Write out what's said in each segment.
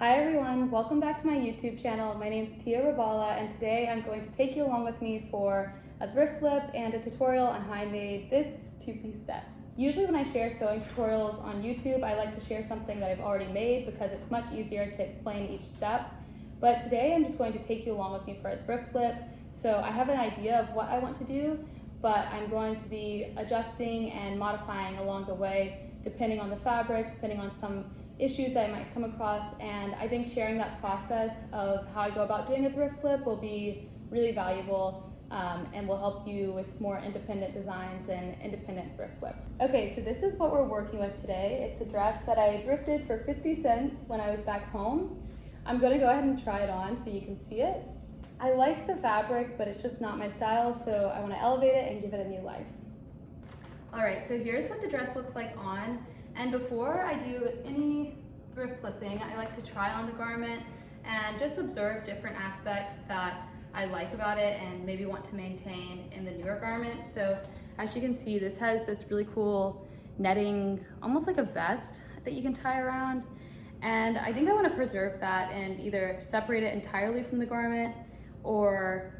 Hi everyone, welcome back to my YouTube channel. My name is Tia Rabala and today I'm going to take you along with me for a thrift flip and a tutorial on how I made this two-piece set. Usually when I share sewing tutorials on YouTube, I like to share something that I've already made because it's much easier to explain each step. But today I'm just going to take you along with me for a thrift flip. So I have an idea of what I want to do, but I'm going to be adjusting and modifying along the way depending on the fabric, depending on some issues that I might come across, and I think sharing that process of how I go about doing a thrift flip will be really valuable and will help you with more independent designs and independent thrift flips. Okay, so this is what we're working with today. It's a dress that I thrifted for 50 cents when I was back home. I'm gonna go ahead and try it on so you can see it. I like the fabric, but it's just not my style, so I wanna elevate it and give it a new life. All right, so here's what the dress looks like on. And before I do any thrift flipping, I like to try on the garment and just observe different aspects that I like about it and maybe want to maintain in the newer garment. So as you can see, this has this really cool netting, almost like a vest that you can tie around. And I think I want to preserve that and either separate it entirely from the garment or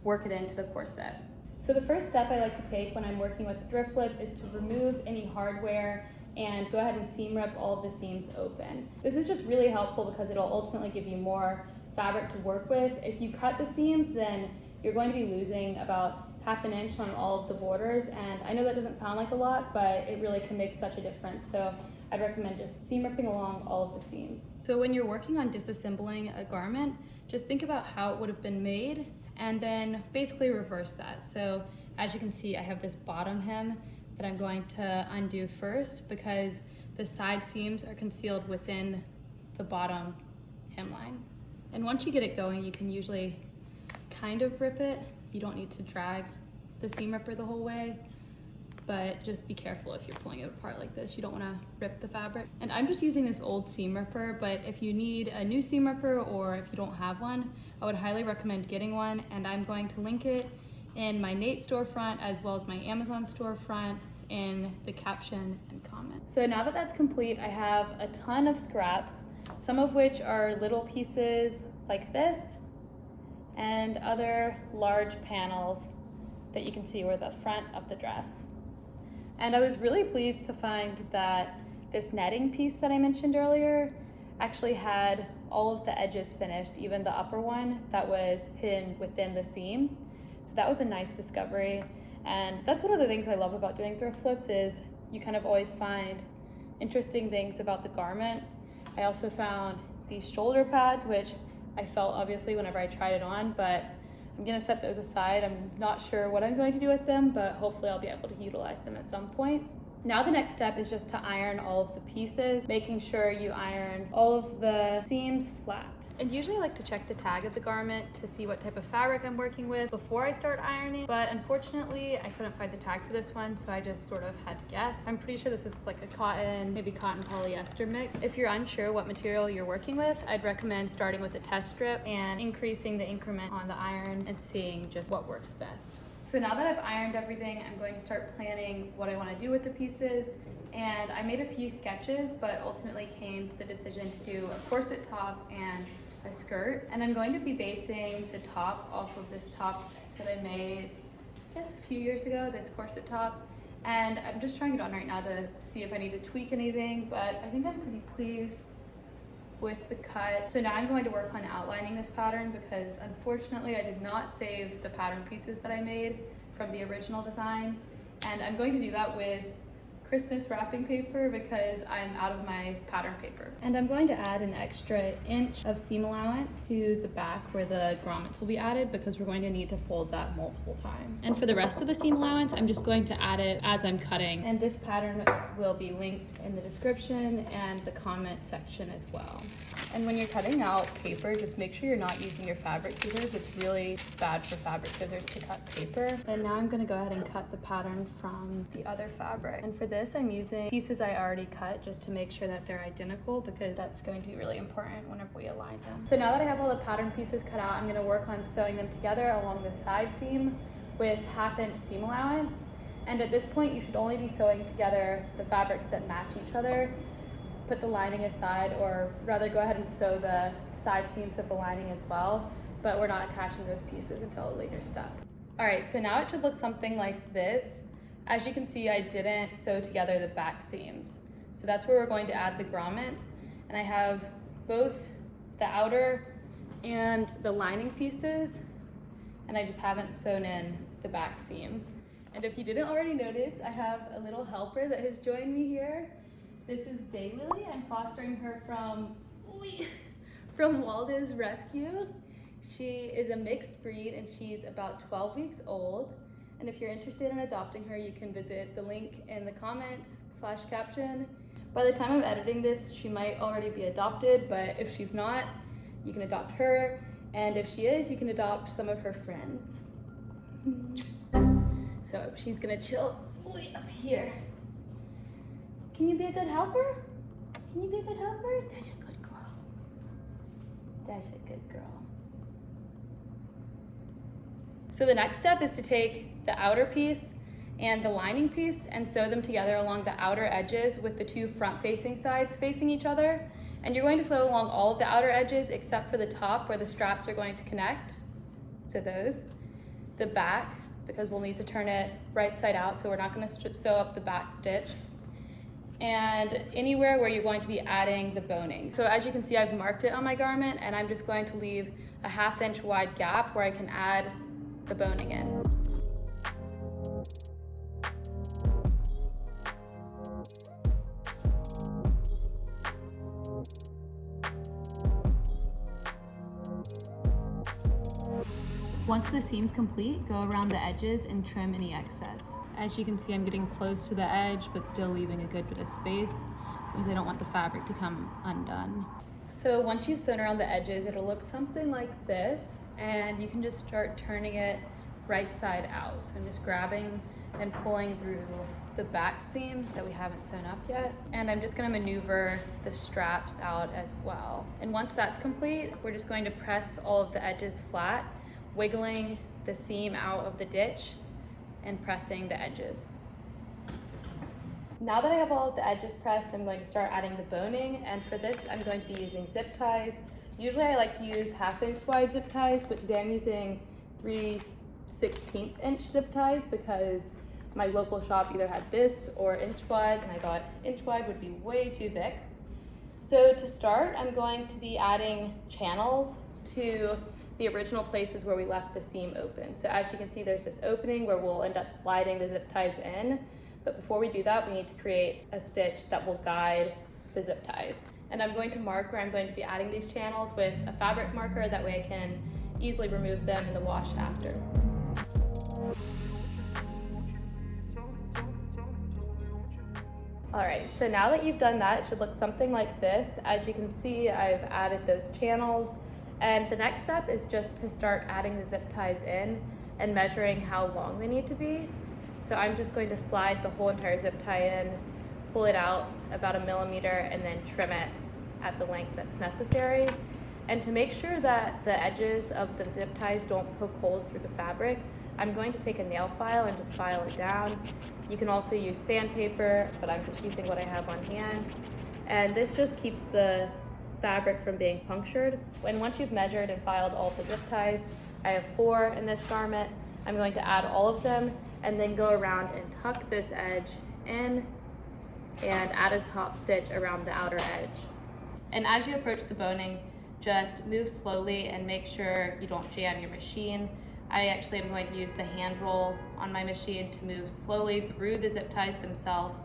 work it into the corset. So the first step I like to take when I'm working with a thrift flip is to remove any hardware and go ahead and seam rip all of the seams open. This is just really helpful because it'll ultimately give you more fabric to work with. If you cut the seams, then you're going to be losing about ½ inch on all of the borders, and I know that doesn't sound like a lot, but it really can make such a difference. So I'd recommend just seam ripping along all of the seams. So when you're working on disassembling a garment, just think about how it would have been made and then basically reverse that. So as you can see, I have this bottom hem that I'm going to undo first because the side seams are concealed within the bottom hemline. And once you get it going, you can usually kind of rip it. You don't need to drag the seam ripper the whole way, but just be careful if you're pulling it apart like this. You don't want to rip the fabric. And I'm just using this old seam ripper, but if you need a new seam ripper or if you don't have one, I would highly recommend getting one, and I'm going to link it in my Nate storefront as well as my Amazon storefront in the caption and comments. So now that that's complete, I have a ton of scraps, some of which are little pieces like this and other large panels that you can see were the front of the dress. And I was really pleased to find that this netting piece that I mentioned earlier actually had all of the edges finished, even the upper one that was hidden within the seam. So that was a nice discovery. And that's one of the things I love about doing thrift flips is you kind of always find interesting things about the garment. I also found these shoulder pads, which I felt obviously whenever I tried it on, but I'm gonna set those aside. I'm not sure what I'm going to do with them, but hopefully I'll be able to utilize them at some point. Now the next step is just to iron all of the pieces, making sure you iron all of the seams flat. And usually I like to check the tag of the garment to see what type of fabric I'm working with before I start ironing, but unfortunately I couldn't find the tag for this one, so I just sort of had to guess. I'm pretty sure this is like a cotton, maybe cotton polyester mix. If you're unsure what material you're working with, I'd recommend starting with a test strip and increasing the increment on the iron and seeing just what works best. So now that I've ironed everything, I'm going to start planning what I want to do with the pieces. And I made a few sketches, but ultimately came to the decision to do a corset top and a skirt. And I'm going to be basing the top off of this top that I made, I guess a few years ago, this corset top. And I'm just trying it on right now to see if I need to tweak anything, but I think I'm pretty pleased with the cut. So now I'm going to work on outlining this pattern because unfortunately I did not save the pattern pieces that I made from the original design. And I'm going to do that with Christmas wrapping paper because I'm out of my pattern paper. And I'm going to add an extra inch of seam allowance to the back where the grommets will be added because we're going to need to fold that multiple times. And for the rest of the seam allowance, I'm just going to add it as I'm cutting. And this pattern will be linked in the description and the comment section as well. And when you're cutting out paper, just make sure you're not using your fabric scissors. It's really bad for fabric scissors to cut paper. And now I'm gonna go ahead and cut the pattern from the other fabric. And for this, I'm using pieces I already cut just to make sure that they're identical because that's going to be really important whenever we align them. So now that I have all the pattern pieces cut out, I'm gonna work on sewing them together along the side seam with ½ inch seam allowance. And at this point, you should only be sewing together the fabrics that match each other put the lining aside, or rather go ahead and sew the side seams of the lining as well, but we're not attaching those pieces until a later step. All right, so now it should look something like this. As you can see, I didn't sew together the back seams. So that's where we're going to add the grommets. And I have both the outer and the lining pieces, and I just haven't sewn in the back seam. And if you didn't already notice, I have a little helper that has joined me here. This is Daylily. I'm fostering her from Walda's Rescue. She is a mixed breed and she's about 12 weeks old. And if you're interested in adopting her, you can visit the link in the comments/caption. By the time I'm editing this, she might already be adopted, but if she's not, you can adopt her. And if she is, you can adopt some of her friends. So she's gonna chill way up here. Can you be a good helper? Can you be a good helper? That's a good girl. That's a good girl. So the next step is to take the outer piece and the lining piece and sew them together along the outer edges with the two front-facing sides facing each other. And you're going to sew along all of the outer edges except for the top where the straps are going to connect. So those. The back, because we'll need to turn it right side out, so we're not going to sew up the back stitch. And anywhere where you're going to be adding the boning. So as you can see, I've marked it on my garment, and I'm just going to leave a 1/2 inch wide gap where I can add the boning in. Once the seam's complete, go around the edges and trim any excess. As you can see, I'm getting close to the edge, but still leaving a good bit of space because I don't want the fabric to come undone. So once you've sewn around the edges, it'll look something like this, and you can just start turning it right side out. So I'm just grabbing and pulling through the back seam that we haven't sewn up yet. And I'm just gonna maneuver the straps out as well. And once that's complete, we're just going to press all of the edges flat, wiggling the seam out of the ditch and pressing the edges. Now that I have all of the edges pressed, I'm going to start adding the boning, and for this I'm going to be using zip ties. Usually I like to use 1/2 inch wide zip ties, but today I'm using 3/16 inch zip ties because my local shop either had this or inch wide, and I thought inch wide would be way too thick. So to start, I'm going to be adding channels to the original places where we left the seam open. So as you can see, there's this opening where we'll end up sliding the zip ties in. But before we do that, we need to create a stitch that will guide the zip ties. And I'm going to mark where I'm going to be adding these channels with a fabric marker. That way I can easily remove them in the wash after. All right, so now that you've done that, it should look something like this. As you can see, I've added those channels. And the next step is just to start adding the zip ties in and measuring how long they need to be. So I'm just going to slide the whole entire zip tie in, pull it out about 1 millimeter, and then trim it at the length that's necessary. And to make sure that the edges of the zip ties don't poke holes through the fabric, I'm going to take a nail file and just file it down. You can also use sandpaper, but I'm just using what I have on hand. And this just keeps the fabric from being punctured. And once you've measured and filed all the zip ties, I have 4 in this garment. I'm going to add all of them and then go around and tuck this edge in and add a top stitch around the outer edge. And as you approach the boning, just move slowly and make sure you don't jam your machine. I actually am going to use the hand roll on my machine to move slowly through the zip ties themselves,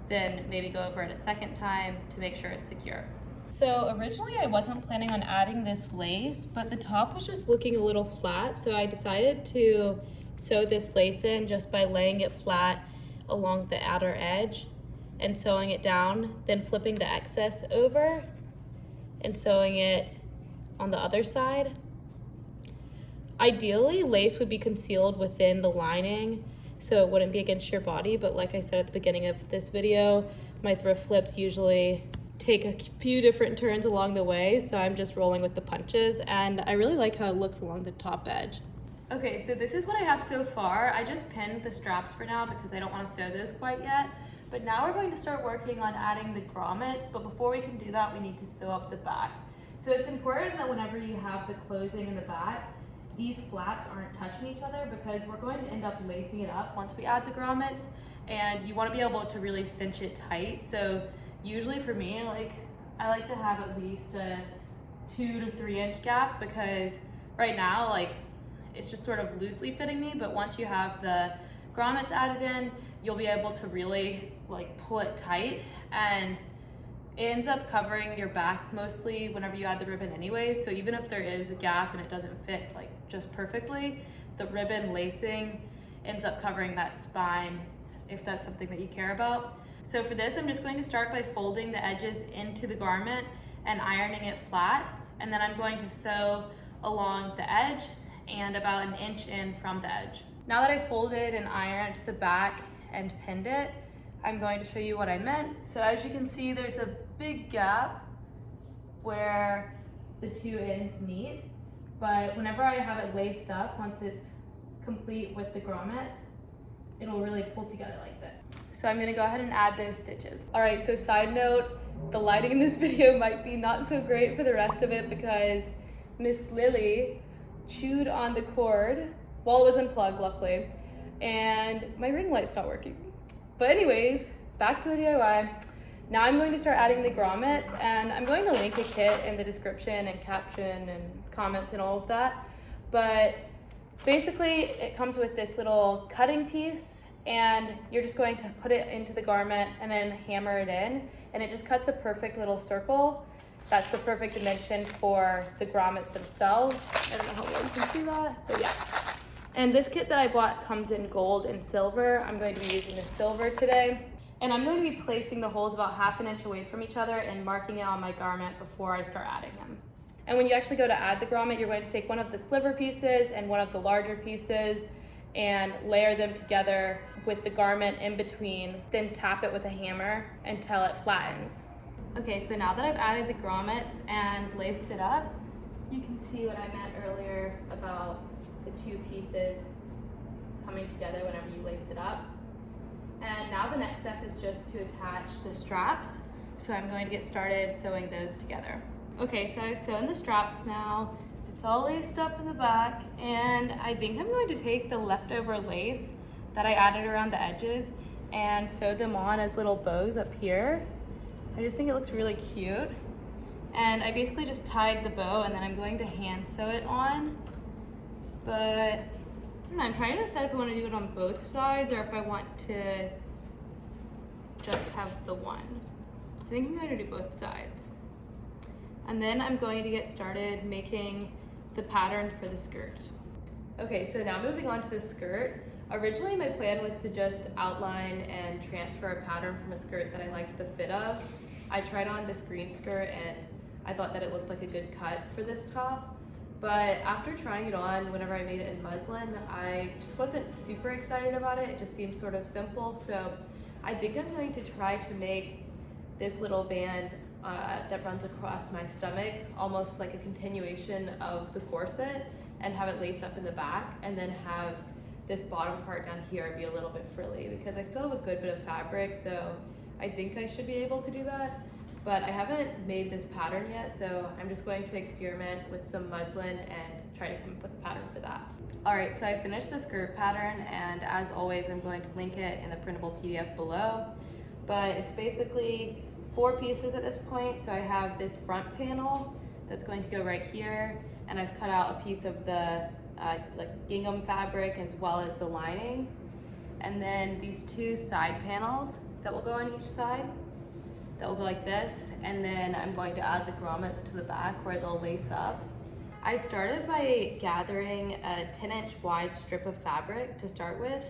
then maybe go over it a second time to make sure it's secure. So originally I wasn't planning on adding this lace, but the top was just looking a little flat, so I decided to sew this lace in just by laying it flat along the outer edge and sewing it down, then flipping the excess over and sewing it on the other side. Ideally, lace would be concealed within the lining so it wouldn't be against your body, but like I said at the beginning of this video, my thrift flips usually take a few different turns along the way, so I'm just rolling with the punches, and I really like how it looks along the top edge. Okay, so this is what I have so far. I just pinned the straps for now because I don't want to sew those quite yet, But now we're going to start working on adding the grommets, but before we can do that, we need to sew up the back. So it's important that whenever you have the closing in the back, these flaps aren't touching each other because we're going to end up lacing it up once we add the grommets, and you want to be able to really cinch it tight. So usually for me, I like to have at least a 2 to 3 inch gap, because right now it's just sort of loosely fitting me, but once you have the grommets added in, you'll be able to really pull it tight, and it ends up covering your back mostly whenever you add the ribbon anyway. So even if there is a gap and it doesn't fit just perfectly, the ribbon lacing ends up covering that spine if that's something that you care about. So for this, I'm just going to start by folding the edges into the garment and ironing it flat, and then I'm going to sew along the edge and about an inch in from the edge. Now that I folded and ironed the back and pinned it, I'm going to show you what I meant. So as you can see, there's a big gap where the two ends meet, but whenever I have it laced up, once it's complete with the grommets, it'll really pull together like this. So I'm gonna go ahead and add those stitches. All right, so side note, the lighting in this video might be not so great for the rest of it because Miss Lily chewed on the cord while it was unplugged, luckily, and my ring light's not working. But anyways, back to the DIY. Now I'm going to start adding the grommets, and I'm going to link a kit in the description and caption and comments and all of that. But basically it comes with this little cutting piece, and you're just going to put it into the garment and then hammer it in, and it just cuts a perfect little circle. That's the perfect dimension for the grommets themselves. I don't know how well you can see that, but yeah. And this kit that I bought comes in gold and silver. I'm going to be using the silver today. And I'm going to be placing the holes about 1/2 inch away from each other and marking it on my garment before I start adding them. And when you actually go to add the grommet, you're going to take one of the sliver pieces and one of the larger pieces and layer them together with the garment in between, then tap it with a hammer until it flattens. Okay, so now that I've added the grommets and laced it up, you can see what I meant earlier about the two pieces coming together whenever you lace it up. And now the next step is just to attach the straps. So I'm going to get started sewing those together. Okay, so I've sewn the straps now. It's all laced up in the back, and I think I'm going to take the leftover lace that I added around the edges and sew them on as little bows up here. I just think it looks really cute. And I basically just tied the bow, and then I'm going to hand sew it on. But I don't know, I'm trying to decide if I want to do it on both sides or if I want to just have the one. I think I'm going to do both sides. And then I'm going to get started making the pattern for the skirt. Okay, so now moving on to the skirt. Originally my plan was to just outline and transfer a pattern from a skirt that I liked the fit of. I tried on this green skirt and I thought that it looked like a good cut for this top. But after trying it on, whenever I made it in muslin, I just wasn't super excited about it. It just seemed sort of simple. So I think I'm going to try to make this little band that runs across my stomach almost like a continuation of the corset, and have it lace up in the back, and then have this bottom part down here be a little bit frilly, because I still have a good bit of fabric, so I think I should be able to do that. But I haven't made this pattern yet, so I'm just going to experiment with some muslin and try to come up with a pattern for that. All right, so I finished the skirt pattern, and as always, I'm going to link it in the printable PDF below. But it's basically 4 pieces at this point. So I have this front panel that's going to go right here, and I've cut out a piece of the gingham fabric as well as the lining. And then these 2 side panels that will go on each side. That will go like this, and then I'm going to add the grommets to the back where they'll lace up. I started by gathering a 10-inch wide strip of fabric to start with,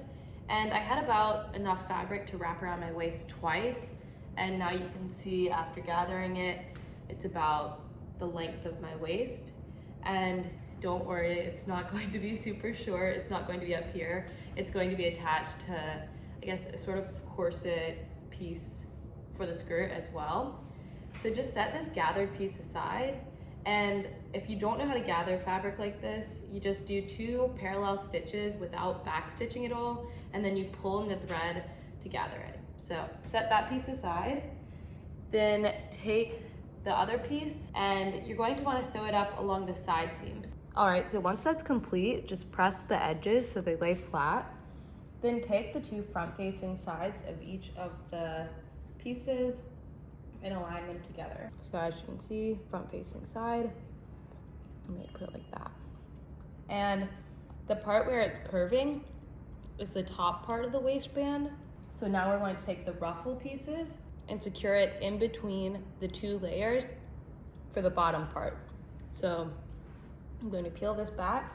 and I had about enough fabric to wrap around my waist twice, and now you can see after gathering it, it's about the length of my waist. And don't worry, it's not going to be super short, it's not going to be up here. It's going to be attached to, I guess, a sort of corset piece for the skirt as well. So just set this gathered piece aside, and if you don't know how to gather fabric like this, you just do 2 parallel stitches without back stitching at all, and then you pull in the thread to gather it. So set that piece aside, then take the other piece and you're going to want to sew it up along the side seams. All right, so once that's complete, just press the edges so they lay flat. Then take the two front-facing sides of each of the pieces and align them together. So as you can see, front-facing side, I'm going to put it like that. And the part where it's curving is the top part of the waistband. So now we're going to take the ruffle pieces and secure it in between the two layers for the bottom part. So I'm going to peel this back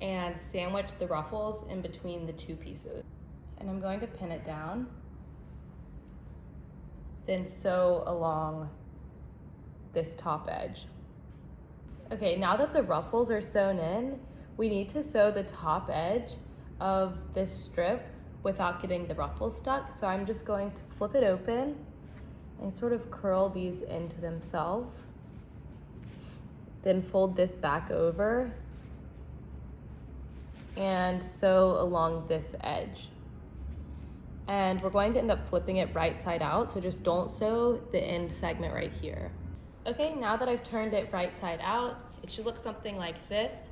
and sandwich the ruffles in between the two pieces. And I'm going to pin it down, then sew along this top edge. Okay, now that the ruffles are sewn in, we need to sew the top edge of this strip without getting the ruffles stuck. So I'm just going to flip it open and sort of curl these into themselves. Then fold this back over and sew along this edge. And we're going to end up flipping it right side out, so just don't sew the end segment right here. Okay, now that I've turned it right side out, it should look something like this.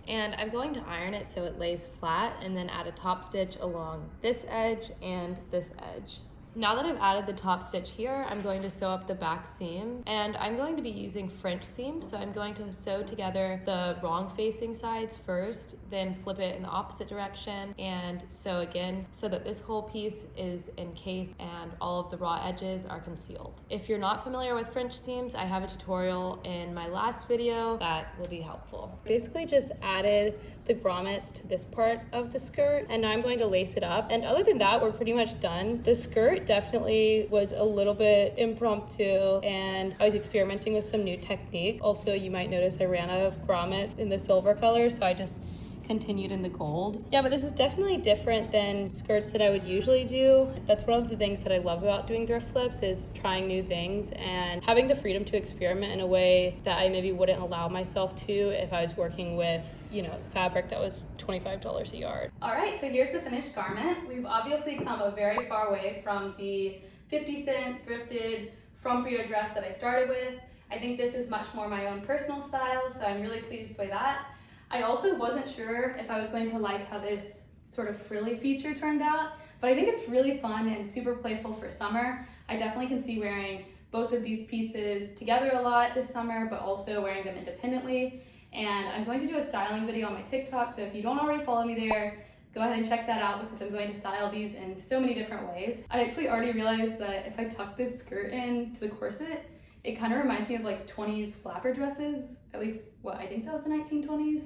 And I'm going to iron it so it lays flat and then add a top stitch along this edge and this edge. Now that I've added the top stitch here, I'm going to sew up the back seam, and I'm going to be using French seam. So I'm going to sew together the wrong facing sides first, then flip it in the opposite direction and sew again so that this whole piece is encased and all of the raw edges are concealed. If you're not familiar with French seams, I have a tutorial in my last video that will be helpful. Basically just added the grommets to this part of the skirt, and now I'm going to lace it up. And other than that, we're pretty much done. The skirt definitely was a little bit impromptu, and I was experimenting with some new technique. Also, you might notice I ran out of grommets in the silver color, so I just continued in the gold. Yeah, but this is definitely different than skirts that I would usually do. That's one of the things that I love about doing thrift flips, is trying new things and having the freedom to experiment in a way that I maybe wouldn't allow myself to if I was working with, you know, fabric that was $25 a yard. All right, so here's the finished garment. We've obviously come a very far way from the 50-cent thrifted from Brio dress that I started with. I think this is much more my own personal style, so I'm really pleased by that. I also wasn't sure if I was going to like how this sort of frilly feature turned out, but I think it's really fun and super playful for summer. I definitely can see wearing both of these pieces together a lot this summer, but also wearing them independently. And I'm going to do a styling video on my TikTok, so if you don't already follow me there, go ahead and check that out because I'm going to style these in so many different ways. I actually already realized that if I tuck this skirt in to the corset, it kind of reminds me of like 20s flapper dresses, at least what I think that was the 1920s.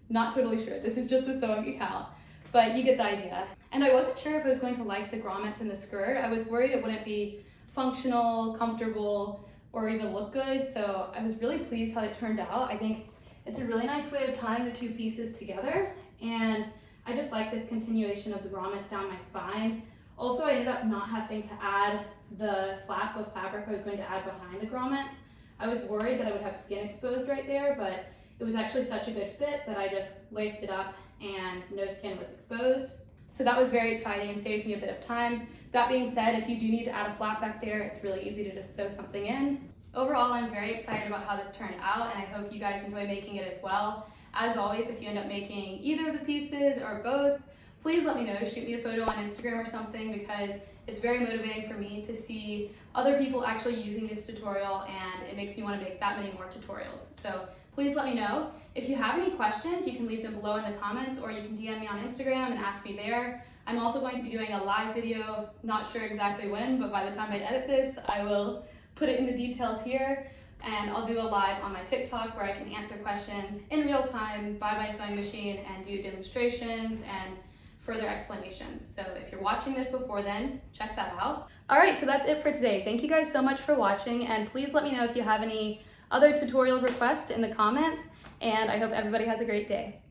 Not totally sure, this is just a sewing account, but you get the idea. And I wasn't sure if I was going to like the grommets in the skirt. I was worried it wouldn't be functional, comfortable, or even look good, so I was really pleased how it turned out. I think it's a really nice way of tying the two pieces together, and I just like this continuation of the grommets down my spine. Also, I ended up not having to add the flap of fabric I was going to add behind the grommets. I was worried that I would have skin exposed right there, but it was actually such a good fit that I just laced it up and no skin was exposed. So that was very exciting and saved me a bit of time. That being said, if you do need to add a flap back there, it's really easy to just sew something in. Overall, I'm very excited about how this turned out, and I hope you guys enjoy making it as well. As always, if you end up making either of the pieces or both, please let me know. Shoot me a photo on Instagram or something, because it's very motivating for me to see other people actually using this tutorial, and it makes me want to make that many more tutorials. So please let me know. If you have any questions, you can leave them below in the comments, or you can DM me on Instagram and ask me there. I'm also going to be doing a live video, not sure exactly when, but by the time I edit this, I will put it in the details here, and I'll do a live on my TikTok where I can answer questions in real time by my sewing machine and do demonstrations and further explanations. So if you're watching this before then, check that out. All right, so that's it for today. Thank you guys so much for watching, and please let me know if you have any other tutorial requests in the comments, and I hope everybody has a great day.